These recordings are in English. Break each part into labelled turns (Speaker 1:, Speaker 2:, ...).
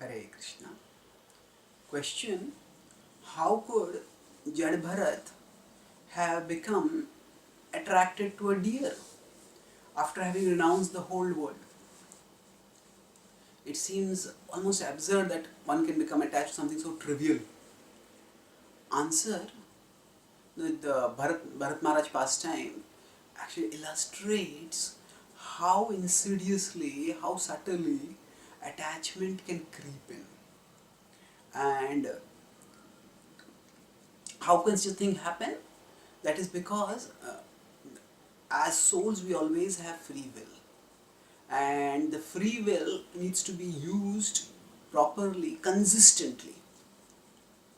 Speaker 1: Hare Krishna. Question: how could Jad Bharat have become attracted to a deer after having renounced the whole world? It seems almost absurd that one can become attached to something so trivial. Answer: the Bharat Maharaj pastime actually illustrates how insidiously, how subtly attachment can creep in. And how can such a thing happen? That is because as souls we always have free will, and the free will needs to be used properly, consistently.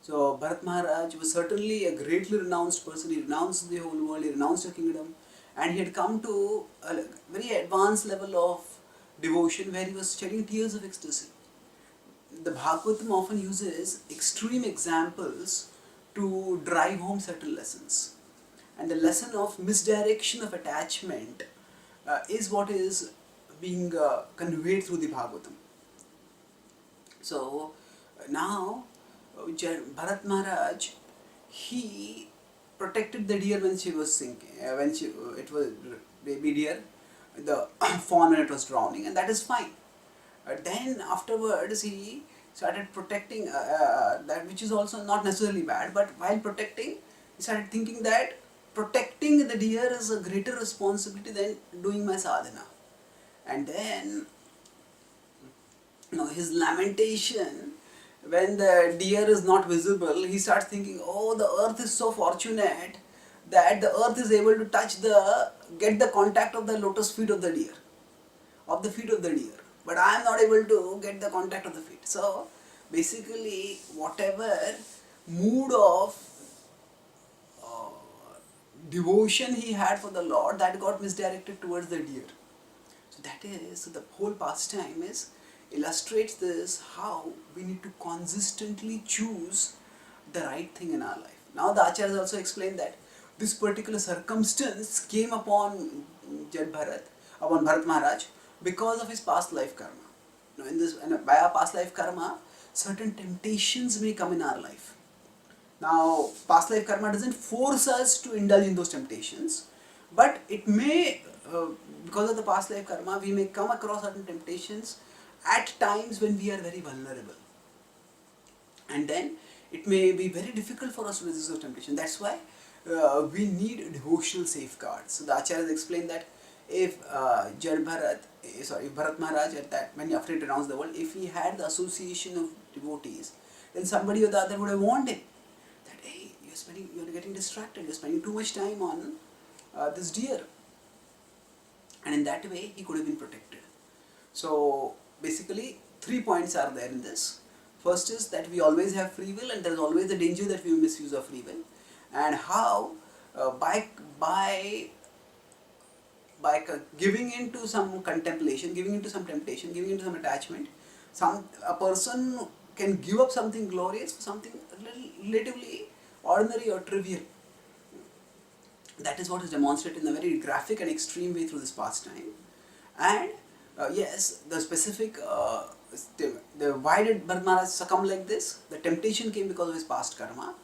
Speaker 1: So Bharat Maharaj was certainly a greatly renounced person. He renounced the whole world, he renounced the kingdom, and he had come to a very advanced level of devotion where he was shedding tears of ecstasy. The Bhagavatam often uses extreme examples to drive home certain lessons. And the lesson of misdirection of attachment is what is being conveyed through the Bhagavatam. So now Bharat Maharaj, he protected the deer when she was sinking, it was baby deer, the fawn when it was drowning, and that is fine. Then afterwards he started protecting that, which is also not necessarily bad, but while protecting he started thinking that protecting the deer is a greater responsibility than doing my sadhana. And then his lamentation when the deer is not visible, he starts thinking, oh, the earth is so fortunate that the earth is able to get the contact of the lotus feet of the deer, but I am not able to get the contact of the feet. So basically whatever mood of devotion he had for the Lord, that got misdirected towards the deer. So the whole pastime illustrates this, how we need to consistently choose the right thing in our life. Now the Acharyas also explained that this particular circumstance came upon Bharat Maharaj, because of his past life karma. By our past life karma, certain temptations may come in our life. Now, past life karma doesn't force us to indulge in those temptations, but it may, because of the past life karma, we may come across certain temptations at times when we are very vulnerable. And then it may be very difficult for us to resist those temptations. That's why we need devotional safeguards. So the Acharyas explain that if Bharat Maharaj at that, when after he renounced the world, if he had the association of devotees, then somebody or the other would have warned him that, hey, you're getting distracted, you're spending too much time on this deer. And in that way, he could have been protected. So basically, 3 points are there in this. First is that we always have free will, and there is always the danger that we misuse our free will. And how by giving into some contemplation, giving into some temptation, giving into some attachment, a person can give up something glorious for something relatively ordinary or trivial. That is what is demonstrated in a very graphic and extreme way through this pastime. And yes, the specific, why did Bharat Maharaj succumb like this? The temptation came because of his past karma,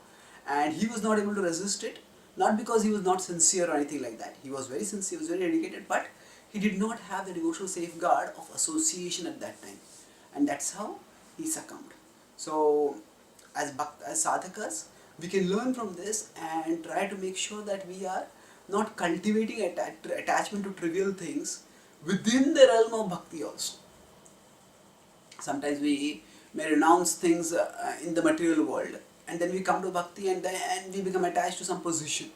Speaker 1: and he was not able to resist it. Not because he was not sincere or anything like that. He was very sincere, he was very dedicated, but he did not have the devotional safeguard of association at that time. And that's how he succumbed. So, as sadhakas, we can learn from this and try to make sure that we are not cultivating attachment to trivial things within the realm of bhakti also. Sometimes we may renounce things in the material world, and then we come to bhakti and then we become attached to some position.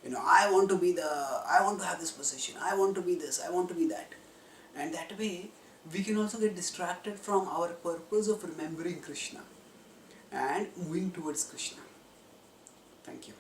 Speaker 1: I want to have this position, I want to be this, I want to be that. And that way, we can also get distracted from our purpose of remembering Krishna and moving towards Krishna. Thank you.